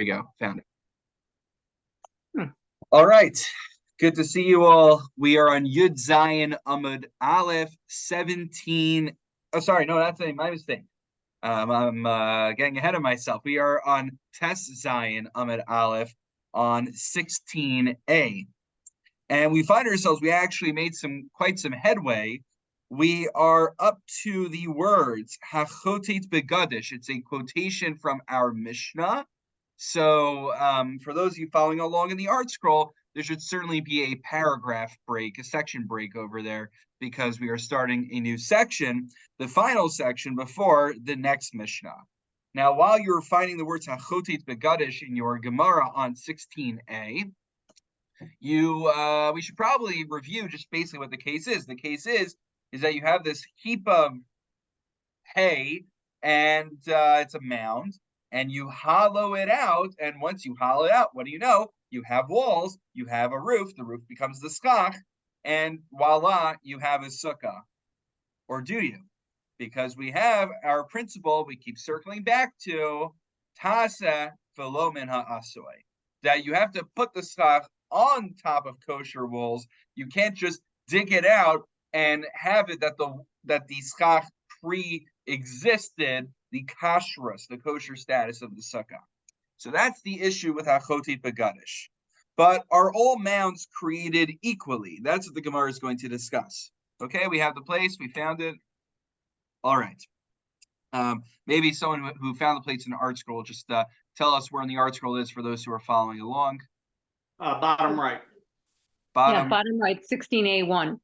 we go. Found it. Hmm. All right. Good to see you all. We are on Yud Zayin Amud Aleph 17. Oh, sorry. No, that's my mistake. I'm getting ahead of myself. We are on Tes Zayin Amud Aleph on 16a. And we find ourselves, we actually made quite some headway. We are up to the words Hachotit Begadish. It's a quotation from our Mishnah. So for those of you following along in the art scroll, there should certainly be a paragraph break, a section break over there, because we are starting a new section, the final section before the next Mishnah. Now, while you're finding the words Hachotit Begadish in your Gemara on 16a, we should probably review just basically what the case is. The case is that you have this heap of hay, and it's a mound, and you hollow it out, and once you hollow it out, what do you know? You have walls, you have a roof, the roof becomes the skach, and voila, you have a sukkah. Or do you? Because we have our principle, we keep circling back to tasa velo min ha'asoy, that you have to put the skach on top of kosher walls. You can't just dig it out and have it that the skach pre-existed the kashrus, the kosher status of the sukkah. So that's the issue with Hachotit Begadish. But are all mounds created equally? That's what the Gemara is going to discuss. Okay, we have the place, we found it. All right. Maybe someone who found the place in the art scroll, just tell us where in the art scroll is for those who are following along. Bottom right. Bottom right, 16A1.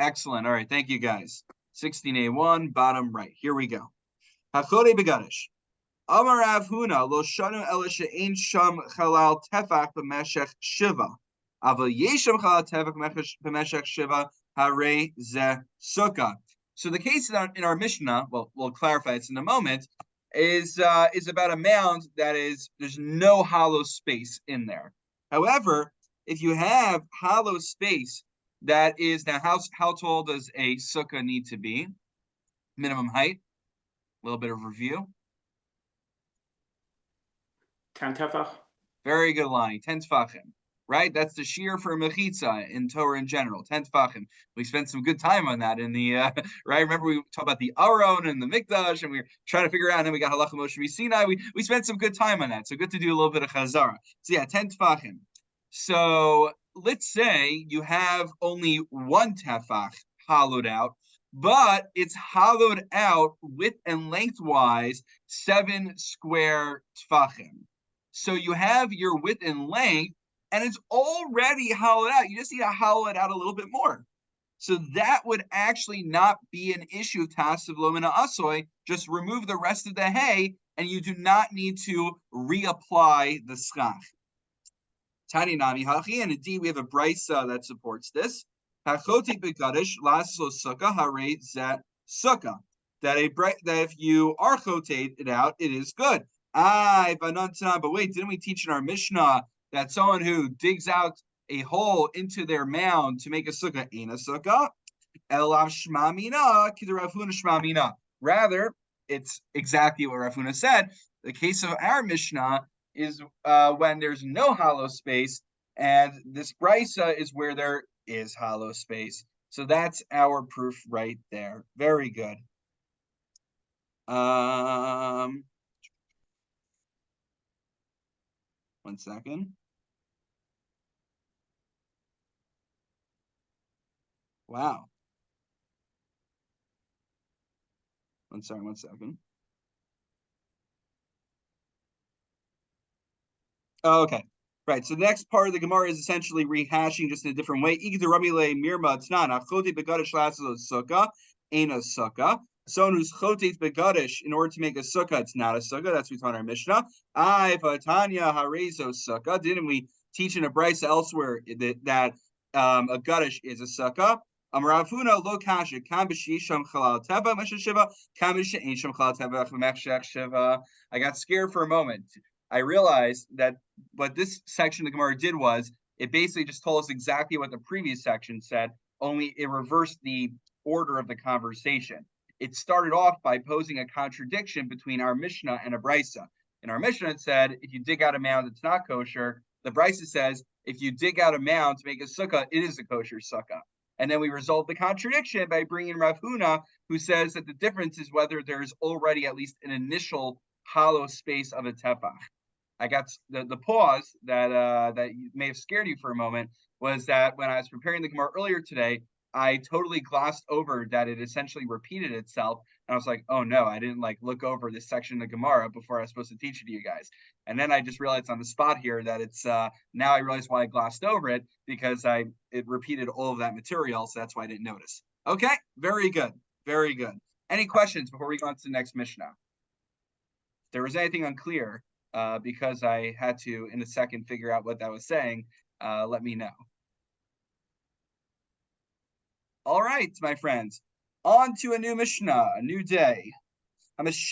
Excellent. All right. Thank you, guys. 16A1, bottom right. Here we go. Hachotit Begadish. Amar Rav Huna lo shanu ela she'ein sham chalal tefach b'meshech shiva. Aval yesham chalal tefach b'meshech shiva harei ze sukkah. So the case in our Mishnah, well, we'll clarify this in a moment, is about a mound there's no hollow space in there. However, if you have hollow space that is, now how tall does a sukkah need to be? Minimum height. A little bit of review. 10 tefach. Very good line. 10 tefachim. Right? That's the shear for mechitza in Torah in general. 10 tefachim. We spent some good time on that in the right. Remember we talked about the Aron and the Mikdash, and we were trying to figure out. And then we got Halacha Moshe Sinai. We spent some good time on that. So good to do a little bit of chazara. So yeah, 10 tefachim. So let's say you have only one tefach hollowed out, but it's hollowed out width and lengthwise 7 square tefachim. So you have your width and length, and it's already hollowed out. You just need to hollow it out a little bit more. So that would actually not be an issue of tasav lo min ha'asoy. Just remove the rest of the hay, and you do not need to reapply the skach. Tani nami hachi, and indeed we have a brisa that supports this. Hachotit begadish laso sukkah harei zet sukkah. That if you are chotate it out, it is good. But wait, didn't we teach in our Mishnah that someone who digs out a hole into their mound to make a sukkah ain't a sukkah? Elav shmamina k'der Rav Huna shmamina. Rather, it's exactly what Rav Huna said. The case of our Mishnah is when there's no hollow space, and this brisa is where there is hollow space. So that's our proof right there. Very good. 1 second. Wow. 1 second. Oh, okay. Right. So the next part of the Gemara is essentially rehashing just in a different way. Someone who's chotet begadish in order to make a sukkah, it's not a sukkah. That's what we taught in our Mishnah. Vatanya harezo sukkah. Didn't we teach in a brisa elsewhere that a gadish is a sukkah? Amravuna lo kasha kam b'shisham chalal teva meshach shiva kam b'she'ein sham chalal teva meshach shiva. I got scared for a moment. I realized that what this section of the Gemara did was it basically just told us exactly what the previous section said, only it reversed the order of the conversation. It started off by posing a contradiction between our Mishnah and a brisa. In our Mishnah, it said, if you dig out a mound, it's not kosher. The Brisa says, if you dig out a mound to make a sukkah, it is a kosher sukkah. And then we resolve the contradiction by bringing Rav Huna, who says that the difference is whether there's already at least an initial hollow space of a tefach. I got the pause that may have scared you for a moment was that when I was preparing the Gemara earlier today, I totally glossed over that it essentially repeated itself. And I was like, oh no, I didn't look over this section of the Gemara before I was supposed to teach it to you guys. And then I just realized on the spot here that it's now I realize why I glossed over it, because it repeated all of that material, so that's why I didn't notice. Okay, very good. Very good. Any questions before we go on to the next Mishnah? If there was anything unclear, because I had to, in a second, figure out what that was saying, let me know. All right, my friends, on to a new Mishnah, a new day. Let's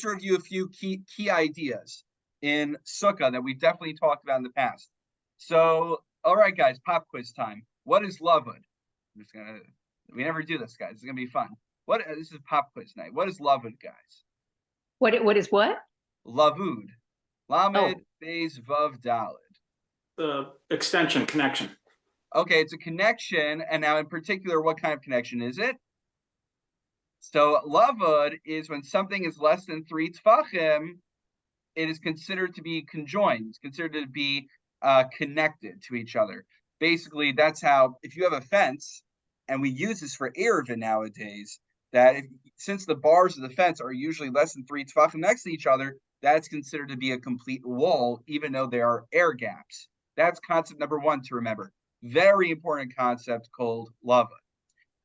review a few key ideas in Sukkah that we've definitely talked about in the past. So, all right, guys, pop quiz time. What is lavud? We never do this, guys. It's gonna be fun. This is pop quiz night. What is lavud, guys? What is what? Lavud. Lamed Beis Vav Daled. The extension connection. Okay, it's a connection, and now in particular, what kind of connection is it? So lavud is when something is less than 3 tfachim, it is considered to be conjoined. It's considered to be connected to each other. Basically, that's how, if you have a fence, and we use this for Eruvin nowadays, that since the bars of the fence are usually less than 3 tfachim next to each other, that's considered to be a complete wall, even though there are air gaps. That's concept number 1 to remember. Very important concept called lavud.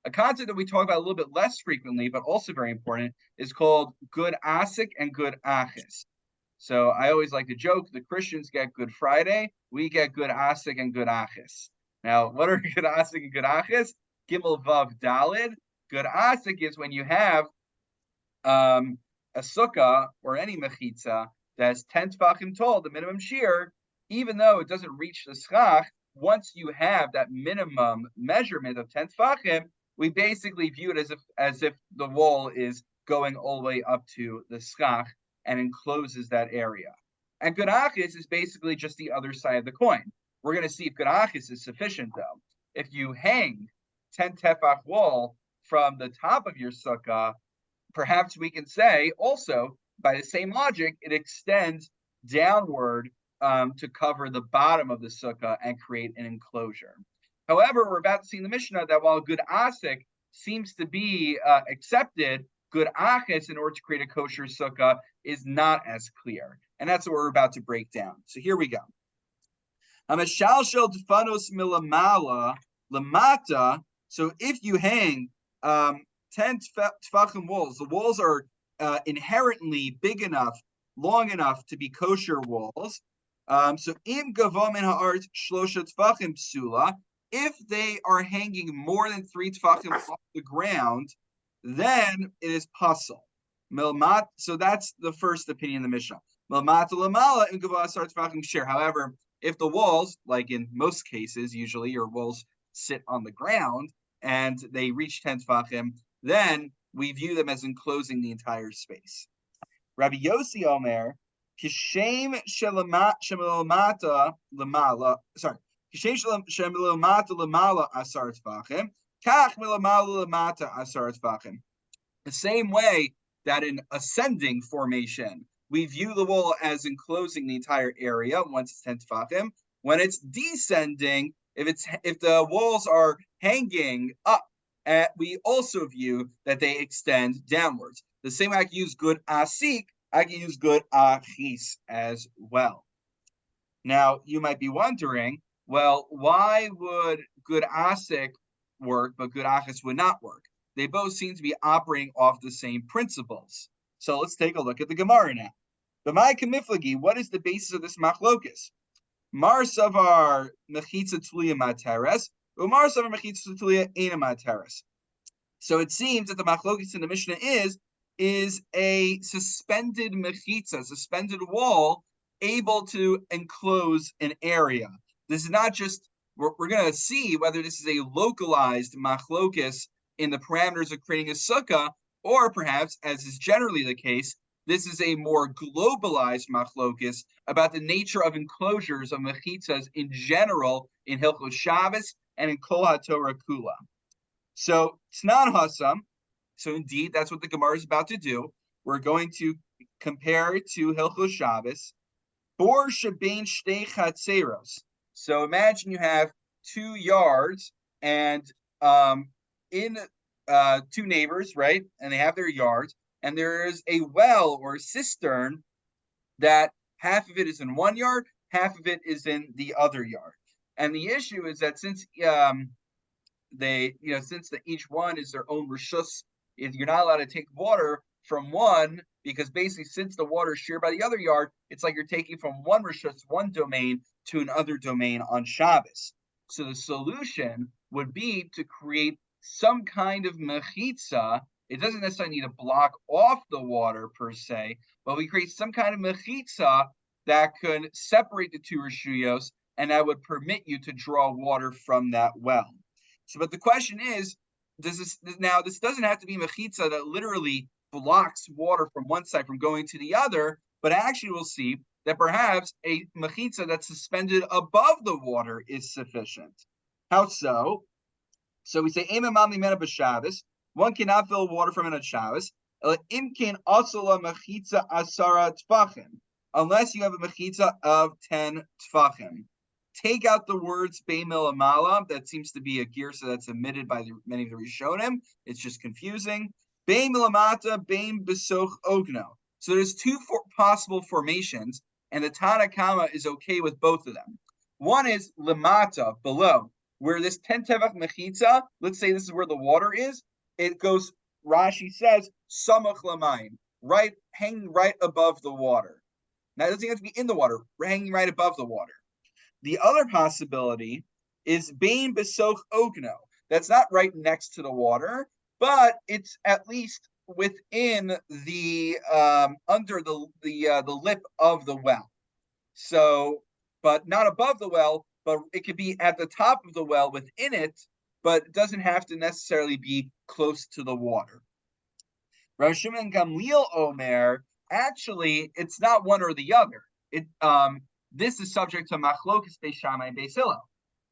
A concept that we talk about a little bit less frequently, but also very important, is called good asik and good achis. So I always like to joke, the Christians get Good Friday, we get good asik and good achis. Now, what are good asik and good achis? Gimel Vav Dalid. Good asik is when you have a sukkah or any mechitza that's 10 tfachim tall, the minimum shear, even though it doesn't reach the schach. Once you have that minimum measurement of 10 tfachim, we basically view it as if the wall is going all the way up to the schach and encloses that area. And good achis is basically just the other side of the coin. We're going to see if good achis is sufficient, though. If you hang 10 tefach wall from the top of your sukkah, perhaps we can say also, by the same logic, it extends downward to cover the bottom of the sukkah and create an enclosure. However, we're about to see in the Mishnah that while good asik seems to be accepted, good achis in order to create a kosher sukkah is not as clear. And that's what we're about to break down. So here we go. So if you hang 10 tefachim walls, the walls are inherently big enough, long enough to be kosher walls. So im gavo min ha'aretz shlosha tefachim psula, if they are hanging more than 3 tefachim off the ground, then it is pasul. So that's the first opinion in the Mishnah. However, if the walls, like in most cases, usually your walls sit on the ground and they reach 10 tefachim, then we view them as enclosing the entire space. Rabbi Yossi Omer, Kishem shelamata lemala. Sorry, Kishem shelamata lemala asar tefachim. Kach melamala lemata asar tefachim. The same way that in ascending formation, we view the wall as enclosing the entire area once it's 10 tefachim. When it's descending, if the walls are hanging up, we also view that they extend downwards. The same way I can use good asik, I can use good achis as well. Now, you might be wondering, well, why would good asik work, but good achis would not work? They both seem to be operating off the same principles. So let's take a look at the Gemara now. B'mai kamiflagi, what is the basis of this machlokus? Mar savar mechitza tulia materes, umar savar mechitza tulia ena materes. So it seems that the machlokus in the Mishnah is a suspended mechitza, suspended wall, able to enclose an area. This is not just, we're going to see whether this is a localized machlokus in the parameters of creating a sukkah, or perhaps, as is generally the case, this is a more globalized machlokis about the nature of enclosures of mechitzas in general in Hilchos Shabbos and in Kol HaTorah Kula. So Tnan Hasam, so indeed that's what the Gemara is about to do. We're going to compare it to Hilchos Shabbos. Bor shebein shtei chatzeros. So imagine you have 2 yards and in two neighbors, right? And they have their yards, and there is a well or a cistern that half of it is in 1 yard, half of it is in the other yard. And the issue is that since each one is their own rishus, if you're not allowed to take water from one, because basically since the water is shared by the other yard, it's like you're taking from one rishus, one domain, to another domain on Shabbos. So the solution would be to create some kind of mechitza. It doesn't necessarily need to block off the water per se, but we create some kind of mechitza that could separate the 2 rishuyos, and that would permit you to draw water from that well. So, but the question is, this doesn't have to be mechitza that literally blocks water from one side from going to the other, but actually we'll see that perhaps a mechitza that's suspended above the water is sufficient. How so? So we say, one cannot fill water from it on Shabbos, unless you have a mechitza of 10 tfachim. Take out the words bein milamala. That seems to be a girsa that's omitted by many of the Rishonim. It's just confusing. Bein milamata, bein besoch ogno. So there's 2 possible formations, and the Tana Kama is okay with both of them. One is lamata, below, where this 10 tevach mechitza, let's say this is where the water is, it goes, Rashi says, samach lamayim, right, hanging right above the water. Now it doesn't have to be in the water, hanging right above the water. The other possibility is bein besoch ogno. That's not right next to the water, but it's at least within the under the lip of the well. So, but not above the well, but it could be at the top of the well within it, but it doesn't have to necessarily be close to the water. Rav Shimon Gamliel Omer, actually, it's not one or the other. This is subject to machlokes Beis Shammai and Beis Hillel.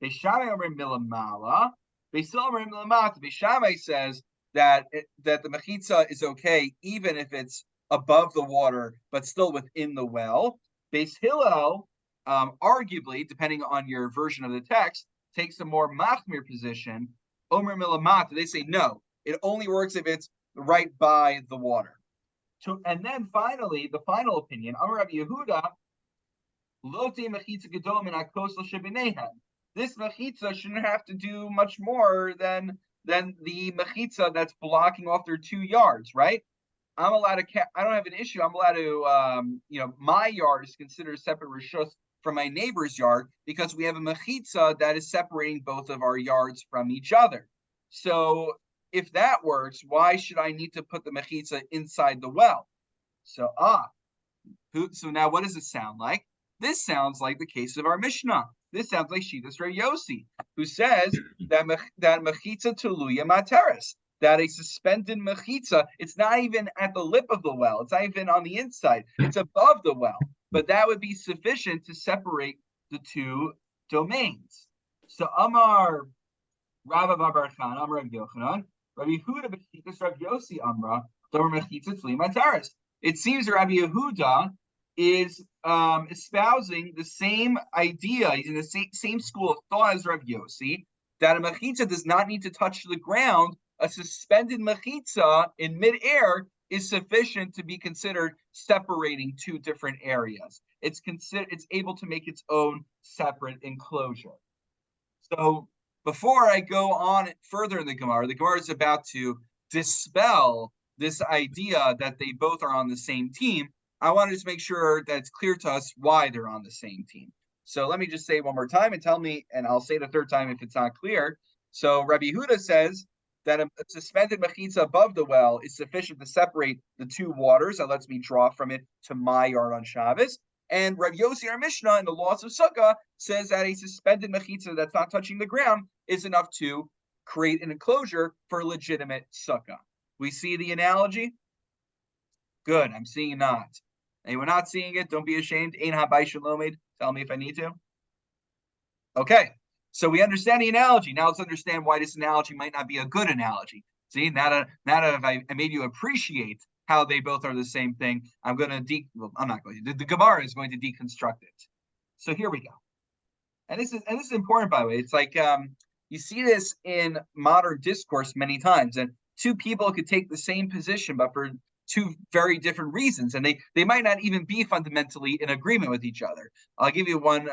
Beis Shammai omer milamala, Beis Hillel omer milamata. Beis Shammai says that the mechitza is okay even if it's above the water, but still within the well. Beis Hillel, arguably, depending on your version of the text, takes a more machmir position. Omer milamata. They say no, it only works if it's right by the water. And then finally, the final opinion, Amar Rabbi Yehuda, Lote mechitza gedol min hakosel shebenehem. This mechitza shouldn't have to do much more than the mechitza that's blocking off their 2 yards, right? I'm allowed to. I don't have an issue. I'm allowed to. My yard is considered a separate rishus from my neighbor's yard because we have a mechitza that is separating both of our yards from each other. So if that works, why should I need to put the mechitza inside the well? So now what does it sound like? This sounds like the case of our Mishnah. This sounds like Shitas Rav Yossi, who says that mechitza tuluya materes, that a suspended mechitza, it's not even at the lip of the well, it's not even on the inside, it's above the well, but that would be sufficient to separate the 2 domains. So Amar Rav Bar Chan, Amar Rav Yochanan, Rabbi Yehuda b'Shitas Rav Yossi Amra, Domer mechitza tuluya materes. It seems that Rabbi Yehuda is espousing the same idea. He's in the same school of thought as Rav Yossi, that a mechitza does not need to touch the ground. A suspended mechitza in midair is sufficient to be considered separating 2 different areas. It's able to make its own separate enclosure. So before I go on further in the Gemara is about to dispel this idea that they both are on the same team. I want to just make sure that it's clear to us why they're on the same team. So let me just say it one more time and tell me, and I'll say the third time if it's not clear. So Rabbi Yehuda says that a suspended mechitza above the well is sufficient to separate the 2 waters. That lets me draw from it to my yard on Shabbos. And Rav Yossi, our Mishnah, in the laws of Sukkah, says that a suspended mechitza that's not touching the ground is enough to create an enclosure for legitimate Sukkah. We see the analogy? Good. I'm seeing not. Anyone not seeing it? Don't be ashamed. Ein habai shalomed. Tell me if I need to. Okay. So we understand the analogy. Now let's understand why this analogy might not be a good analogy. See, now that I made you appreciate how they both are the same thing, I'm going to I'm not going to. The Gemara is going to deconstruct it. So here we go. And this is important, by the way. It's like you see this in modern discourse many times, and two people could take the same position, but for two very different reasons, and they might not even be fundamentally in agreement with each other. I'll give you one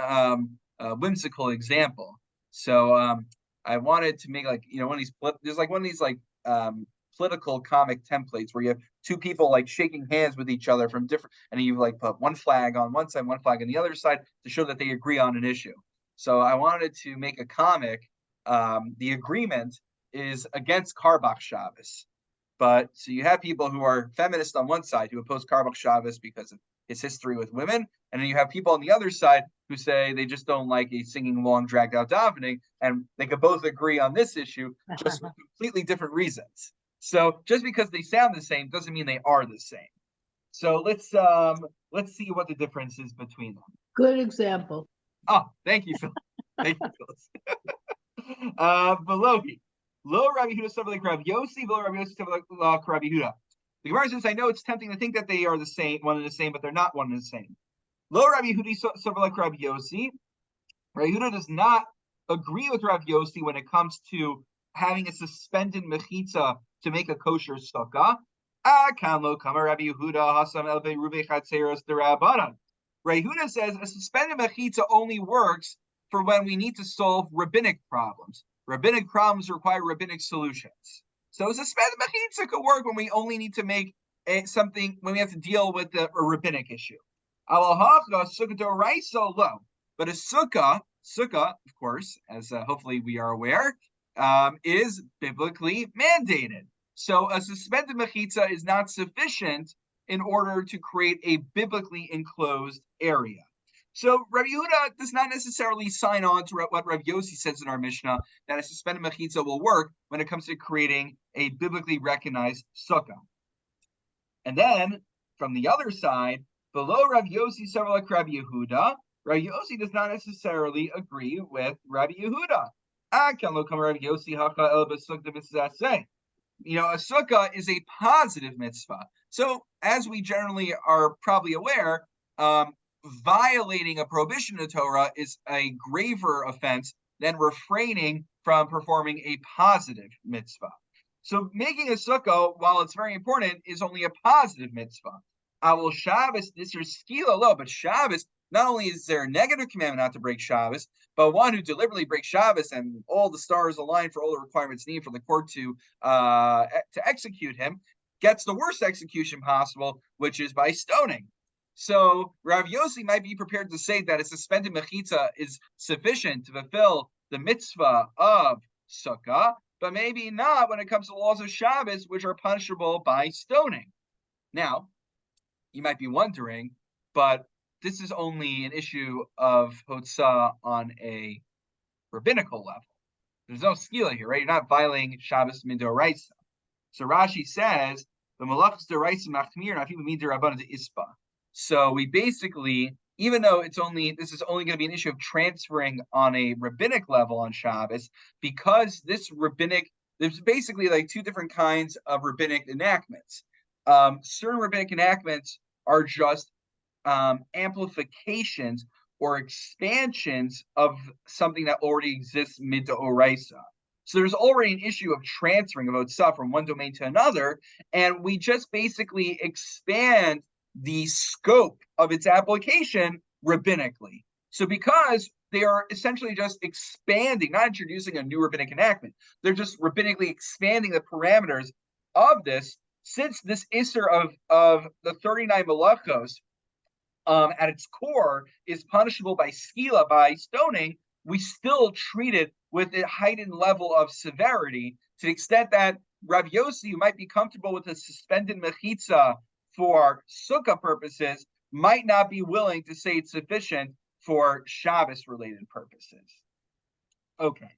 whimsical example. So I wanted to make one of these. There's like one of these political comic templates where you have two people like shaking hands with each other from different, and you like put one flag on one side, one flag on the other side to show that they agree on an issue. So I wanted to make a comic. The agreement is against Karbach Shabbos. But so you have people who are feminist on one side who oppose Karbach Shabbos because of his history with women. And then you have people on the other side who say they just don't like a singing long, dragged out davening. And they could both agree on this issue just for completely different reasons. So just because they sound the same doesn't mean they are the same. So let's see what the difference is between them. Good example. Oh, thank you, Phil. Thank you, Phyllis. Belohi. Lo Rabbi Huda Savar like Rabbi Yossi, Lo Rabbi Yossi Savar like Rabbi Huda. The Gemara says, I know it's tempting to think that they are the same, one and the same, but they're not one and the same. Lo Rabbi Huda Savar like Rabbi Yossi. Rabbi Huda does not agree with Rabbi Yossi when it comes to having a suspended mechitza to make a kosher sukkah. Kan lo kama Rabbi Yehuda hasam el beirubei chatzeros derabanan. Rabbi Yehuda says a suspended mechitza only works for when we need to solve rabbinic problems. Rabbinic problems require rabbinic solutions. So a suspended mechitza could work when we only need to make something, when we have to deal with a rabbinic issue. But a sukkah, of course, as hopefully we are aware, is biblically mandated. So a suspended mechitza is not sufficient in order to create a biblically enclosed area. So Rabbi Yehuda does not necessarily sign on to what Rabbi Yossi says in our Mishnah, that a suspended mechitza will work when it comes to creating a biblically recognized sukkah. And then, from the other side, below Rabbi Yossi, several like Rabbi Yehuda, Rabbi Yossi does not necessarily agree with Rabbi Yehuda. A sukkah is a positive mitzvah. So, as we generally are probably aware, violating a prohibition of the Torah is a graver offense than refraining from performing a positive mitzvah. So making a sukkah, while it's very important, is only a positive mitzvah. Awol Shabbos, this is skila lo, but Shabbos, not only is there a negative commandment not to break Shabbos, but one who deliberately breaks Shabbos and all the stars align for all the requirements needed for the court to execute him, gets the worst execution possible, which is by stoning. So Rav Yossi might be prepared to say that a suspended mechitza is sufficient to fulfill the mitzvah of sukkah, but maybe not when it comes to laws of Shabbos, which are punishable by stoning. Now, you might be wondering, but this is only an issue of hotzah on a rabbinical level. There's no skila here, right? You're not violating Shabbos midoraisa. So Rashi says the malachas deraisa machmir nafim midirabanan to ispa. So we basically, even though this is only going to be an issue of transferring on a rabbinic level on Shabbos, because there's basically like two different kinds of rabbinic enactments. Certain rabbinic enactments are just amplifications or expansions of something that already exists mid-d'oraisa. So there's already an issue of transferring of otzah from one domain to another, and we just basically expand the scope of its application rabbinically. So because they are essentially just expanding, not introducing a new rabbinic enactment, they're just rabbinically expanding the parameters of this. Since this Isser of the 39 malachos at its core is punishable by skila, by stoning, we still treat it with a heightened level of severity to the extent that Rav Yossi, who might be comfortable with a suspended mechitza for sukkah purposes, might not be willing to say it's sufficient for Shabbos-related purposes. Okay.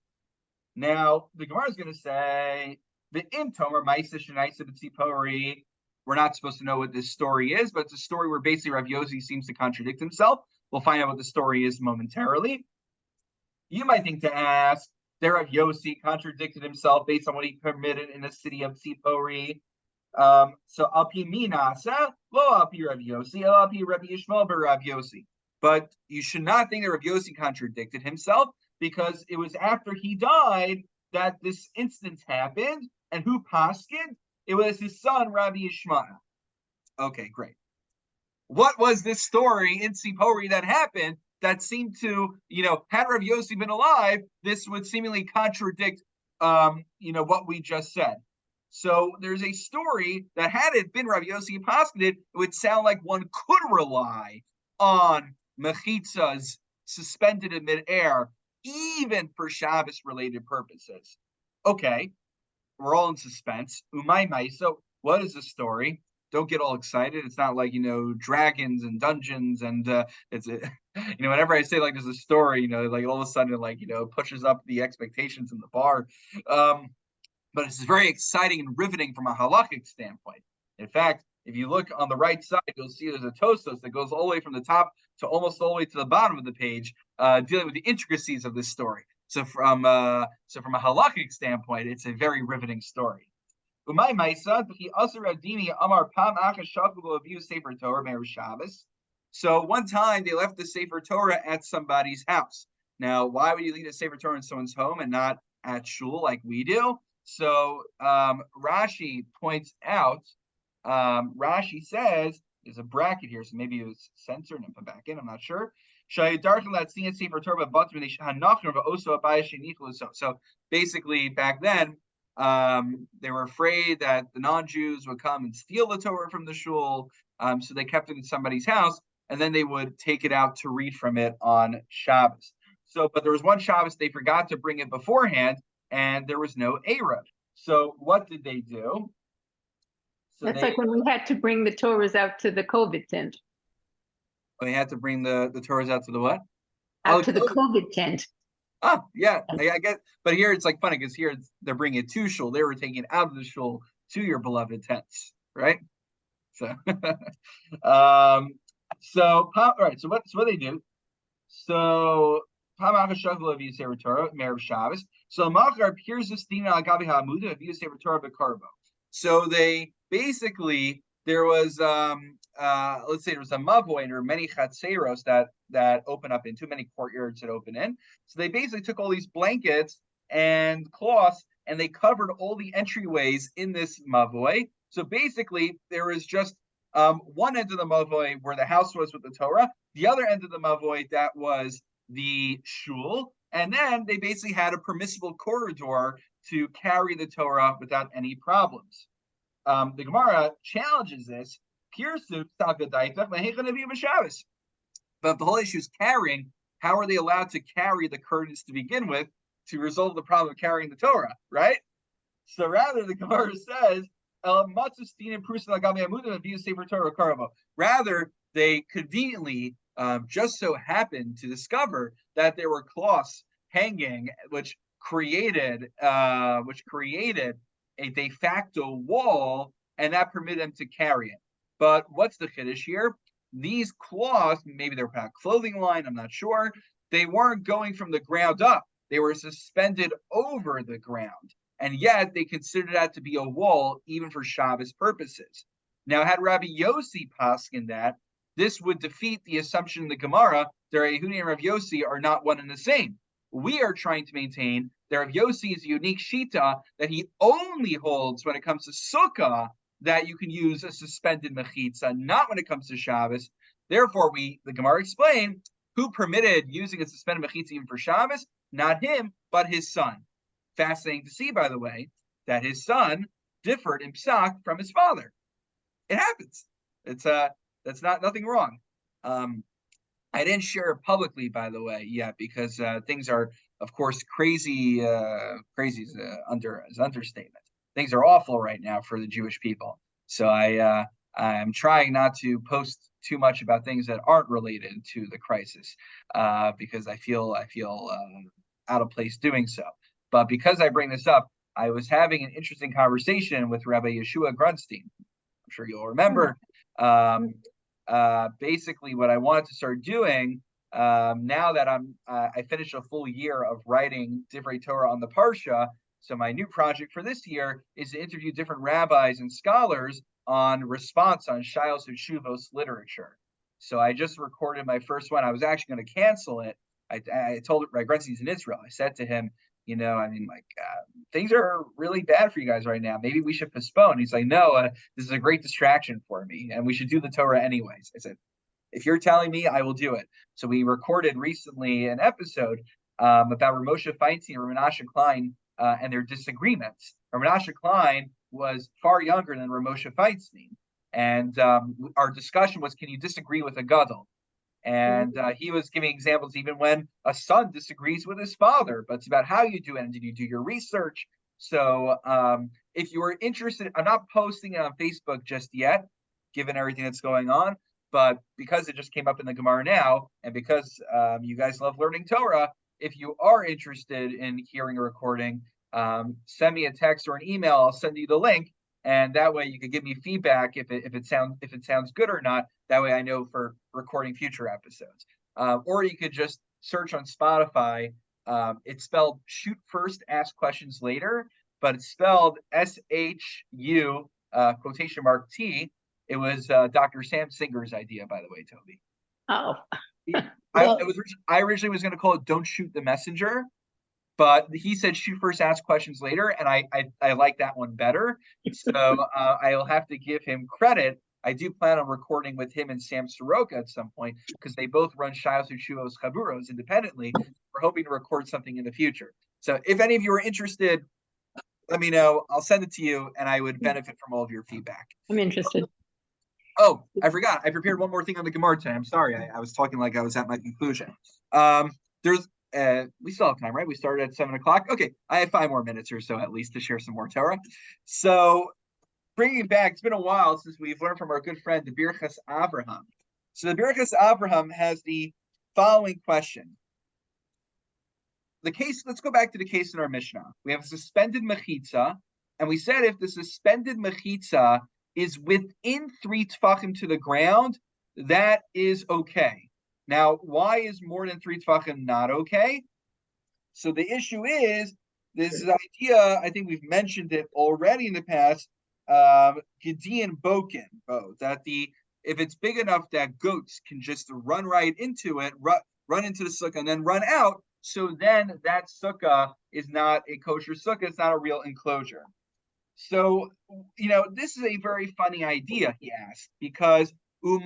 Now, the Gemara is going to say, the imtomer ma'isa shenaisa b'tzipori, We're not supposed to know what this story is, but it's a story where basically Rav Yossi seems to contradict himself. We'll find out what the story is momentarily. You might think to ask, there Rav Yossi contradicted himself based on what he permitted in the city of Tzipori. So Alpi Minasa, lo Alpi Rav Yossi, Alpi Rabbi Yishmael bar Rav Yossi. But you should not think that Rav Yossi contradicted himself, because it was after he died that this instance happened. And who paskined? It was his son, Rabbi Yishmael. Okay, great. What was this story in Tzipori that happened that seemed to, had Rav Yossi been alive, this would seemingly contradict, what we just said. So there's a story that had it been Rav Yossi paskined it would sound like one could rely on mechitzas suspended in midair, even for Shabbos-related purposes. Okay, we're all in suspense. So what is the story? Don't get all excited. It's not like, dragons and dungeons and it's, whenever I say like there's a story, like all of a sudden, like, pushes up the expectations in the bar. But it's very exciting and riveting from a halachic standpoint. In fact, if you look on the right side, you'll see there's a Tosfos that goes all the way from the top to almost all the way to the bottom of the page, dealing with the intricacies of this story. So from a halachic standpoint, it's a very riveting story. So one time they left the Sefer Torah at somebody's house. Now, why would you leave the Sefer Torah in someone's home and not at shul like we do? So Rashi points out, Rashi says, there's a bracket here, so maybe it was censored and put back in, I'm not sure. So basically, back then, they were afraid that the non-Jews would come and steal the Torah from the shul, so they kept it in somebody's house, and then they would take it out to read from it on Shabbos. But there was one Shabbos they forgot to bring it beforehand, and there was no Erev. So what did they do? That's like when we had to bring the Torahs out to the COVID tent. They had to bring the Torahs out to the what? Out to the COVID tent. Oh, yeah, I guess. But here it's like funny because here they're bringing it to shul. They were taking it out of the shul to your beloved tents, right? So, all right. So what they do? So So they basically, there was let's say there was a mavoi, and there were many chatzeros that open up into, many courtyards that open in. So they basically took all these blankets and cloths and they covered all the entryways in this mavoi. So basically there was just one end of the mavoi where the house was with the Torah, the other end of the mavoi that was the shul, and then they basically had a permissible corridor to carry the Torah without any problems. The Gemara challenges this. But if the whole issue is carrying, how are they allowed to carry the curtains to begin with to resolve the problem of carrying the Torah, right? So rather, the Gemara says, rather, they conveniently just so happened to discover that there were cloths hanging, which created a de facto wall, and that permitted them to carry it. But what's the chiddush here? These cloths, maybe they were part of a clothing line, I'm not sure. They weren't going from the ground up. They were suspended over the ground. And yet they considered that to be a wall, even for Shabbos purposes. Now, had Rabbi Yossi paskin that, this would defeat the assumption in the Gemara that Yehudi and Rav Yossi are not one and the same. We are trying to maintain that Rav Yossi is a unique shita, that he only holds when it comes to Sukkah that you can use a suspended mechitza, not when it comes to Shabbos. Therefore, the Gemara explained who permitted using a suspended mechitza even for Shabbos, not him, but his son. Fascinating to see, by the way, that his son differed in psak from his father. It happens. That's nothing wrong. I didn't share it publicly, by the way, yet, because things are, of course, crazy. Crazy is understatement. Things are awful right now for the Jewish people. So I'm trying not to post too much about things that aren't related to the crisis, because I feel out of place doing so. But because I bring this up, I was having an interesting conversation with Rabbi Yeshua Grunstein. I'm sure you'll remember. Basically, what I wanted to start doing now that I finished a full year of writing Divrei Torah on the Parsha. So my new project for this year is to interview different rabbis and scholars on response on Shilos Shuvos literature. So I just recorded my first one. I was actually going to cancel it. I told my grandson, he's in Israel. I said to him, things are really bad for you guys right now. Maybe we should postpone. He's like, no, this is a great distraction for me, and we should do the Torah anyways. I said, if you're telling me, I will do it. So we recorded recently an episode about Moshe Feinstein and Menashe Klein and their disagreements. Menashe Klein was far younger than Moshe Feinstein, and our discussion was, can you disagree with a gadol? And he was giving examples even when a son disagrees with his father, but it's about how you do it and did you do your research. So if you are interested, I'm not posting it on Facebook just yet, given everything that's going on, but because it just came up in the Gemara now, and because you guys love learning Torah, if you are interested in hearing a recording, send me a text or an email. I'll send you the link. And that way you could give me feedback if it sounds good or not. That way I know for recording future episodes. Or you could just search on Spotify. It's spelled shoot first, ask questions later, but it's spelled SHU quotation mark T. It was Dr. Sam Singer's idea, by the way, Toby. Oh. I originally was going to call it Don't Shoot the Messenger. But he said shoot first, ask questions later, and I like that one better. So I'll have to give him credit. I do plan on recording with him and Sam Soroka at some point because they both run Shilos Shuvos Chaburos independently. We're hoping to record something in the future. So if any of you are interested, let me know. I'll send it to you, and I would benefit from all of your feedback. I'm interested. Oh, I forgot. I prepared one more thing on the Gemara today. I'm sorry. I was talking like I was at my conclusion. We still have time, right? We started at 7 o'clock. Okay, I have 5 more minutes or so at least to share some more Torah. So bringing it back, it's been a while since we've learned from our good friend, the Birchas Avraham. So the Birchas Avraham has the following question. Let's go back to the case in our Mishnah. We have a suspended mechitza, and we said if the suspended mechitza is within 3 tefachim to the ground, that is okay. Now, why is more than 3 tefachim not okay? So the issue is this idea, I think we've mentioned it already in the past, Gideon Boken, that if it's big enough that goats can just run right into it, run into the sukkah and then run out, so then that sukkah is not a kosher sukkah, it's not a real enclosure. So, this is a very funny idea, he asked, because when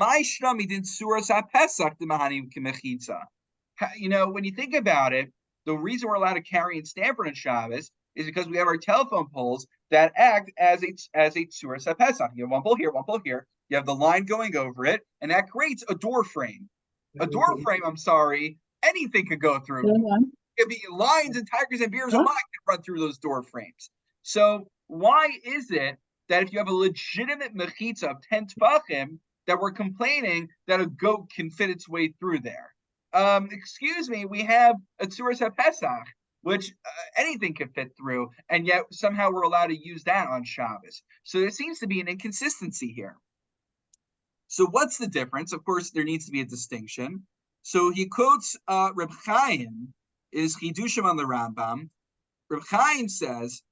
you think about it, the reason we're allowed to carry and Stanford on Shabbos is because we have our telephone poles that act as a tzuras haPesach. You have one pole here, one pole here. You have the line going over it, and that creates a door frame. A door frame, anything could go through. It could be lions and tigers and bears alive could run through those door frames. So why is it that if you have a legitimate mechitza of 10 tefachim, that we're complaining that a goat can fit its way through there? Excuse me, we have a tzuras haPesach, which anything can fit through, and yet somehow we're allowed to use that on Shabbos. So there seems to be an inconsistency here. So what's the difference? Of course, there needs to be a distinction. So he quotes Reb Chaim, is Chidushim on the Rambam. Reb Chaim says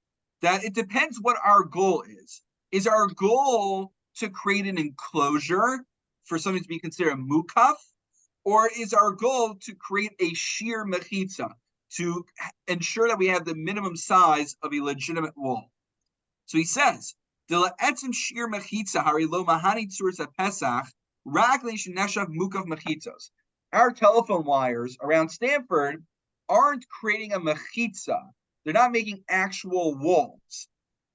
that it depends what our goal is. Is our goal to create an enclosure for something to be considered a mukaf, or is our goal to create a sheer mechitza, to ensure that we have the minimum size of a legitimate wall? So he says, sheer mechitza hari lo mahani tzuras haPesach ragli sheneshav mukaf mechitzos. Our telephone wires around Stanford aren't creating a mechitza. They're not making actual walls.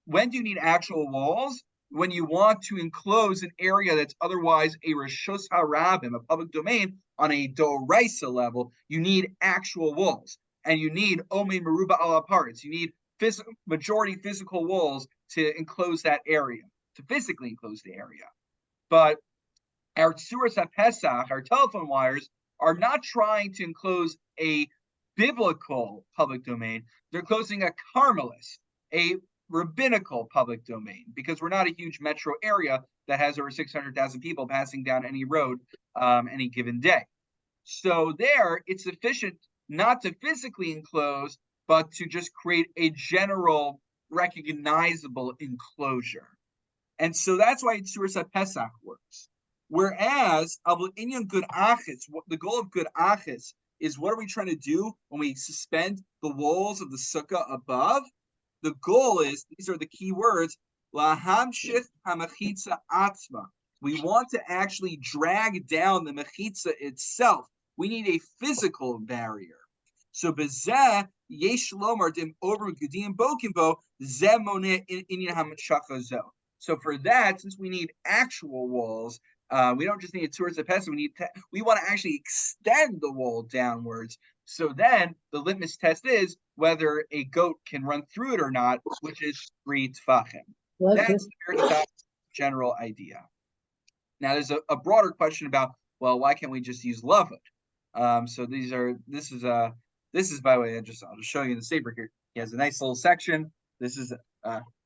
When do you need actual walls? When you want to enclose an area that's otherwise a reshus harabim, a public domain, on a doraisa level, you need actual walls. And you need ome meruba ala parts. You need majority physical walls to enclose that area, to physically enclose the area. But our tzuras haPesach, our telephone wires, are not trying to enclose a biblical public domain. They're closing a Carmelis, a rabbinical public domain, because we're not a huge metro area that has over 600,000 people passing down any road any given day. So there, it's sufficient not to physically enclose, but to just create a general recognizable enclosure. And so that's why Tzuras Pesach works. Whereas, the goal of good achis is, what are we trying to do when we suspend the walls of the sukkah above? The goal is, these are the key words, lahamshich hamachitza atzma. We want to actually drag down the mechitza itself. We need a physical barrier. So bezeh yesh lomar dim over gedim bokinbo zeh moneh inyan hamashacha zo. So for that, since we need actual walls, we don't just need a Tzuras Pesach. We want to actually extend the wall downwards. So then the litmus test is whether a goat can run through it or not, which is 3 tfachim. That's the very general idea. Now there's a broader question about, well, why can't we just use lavud? So this is by the way, I'll just show you in the Sefer here. He has a nice little section. This is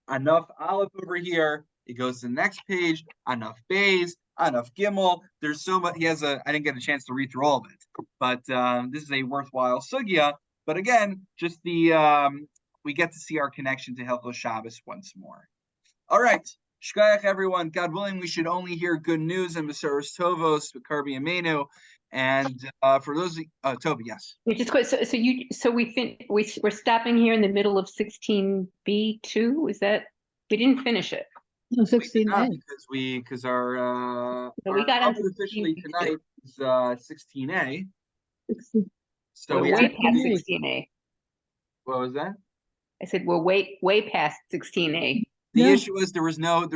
Anaf Aleph over here. It goes to the next page, Anaf Beis, Anaf Gimel. There's so much. I didn't get a chance to read through all of it, but this is a worthwhile sugya. But again, just we get to see our connection to Hilchos Shabbos once more. All right, shkayach everyone. God willing, we should only hear good news and Besoros Tovos, Karbi Amenu. And for those, Toby, yes. We're stopping here in the middle of 16b2. Is that, we didn't finish it? No, 16A. Because our we got our officially tonight is 16A. So we're way past 16A. What was that? I said we're way past 16A. The issue was there was no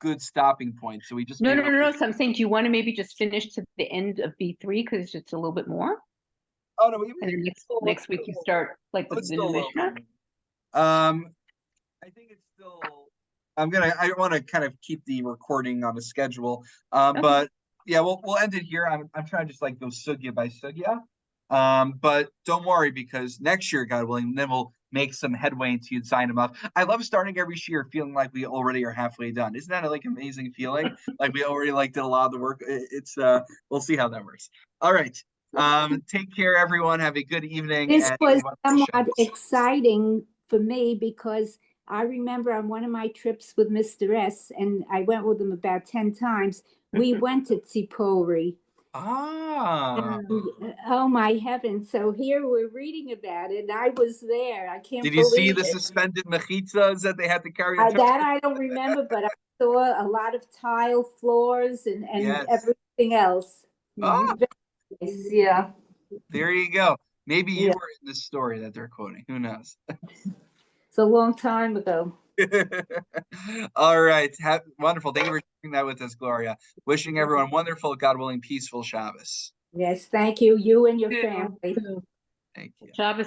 good stopping point, so we just no. So I'm saying, do you want to maybe just finish to the end of B3 because it's a little bit more? Oh no, and then next week you start like with the Mishnah. I think it's still. I want to kind of keep the recording on a schedule, Okay. but yeah, we'll end it here. I'm trying to just like go sugya by sugya, but don't worry, because next year, God willing, then we'll make some headway into Yud Zayin Amaf. I love starting every year feeling like we already are halfway done. Isn't that a amazing feeling? Like we already did a lot of the work. It's we'll see how that works. All right. Take care, everyone. Have a good evening. This was somewhat exciting for me because I remember on one of my trips with Mr. S, and I went with him about 10 times, we went to Tzipori. Oh my heavens. So here we're reading about it, and I was there. I can't believe it. Did you see the suspended mechitzas that they had to carry? That I don't remember, but I saw a lot of tile floors and yes. everything else. Yeah. There you go. Maybe you were in the story that they're quoting. Who knows? It's a long time ago. All right. Wonderful. Thank you for sharing that with us, Gloria. Wishing everyone wonderful, God willing, peaceful Shabbos. Yes, thank you. You and your family. Thank you. Shabbos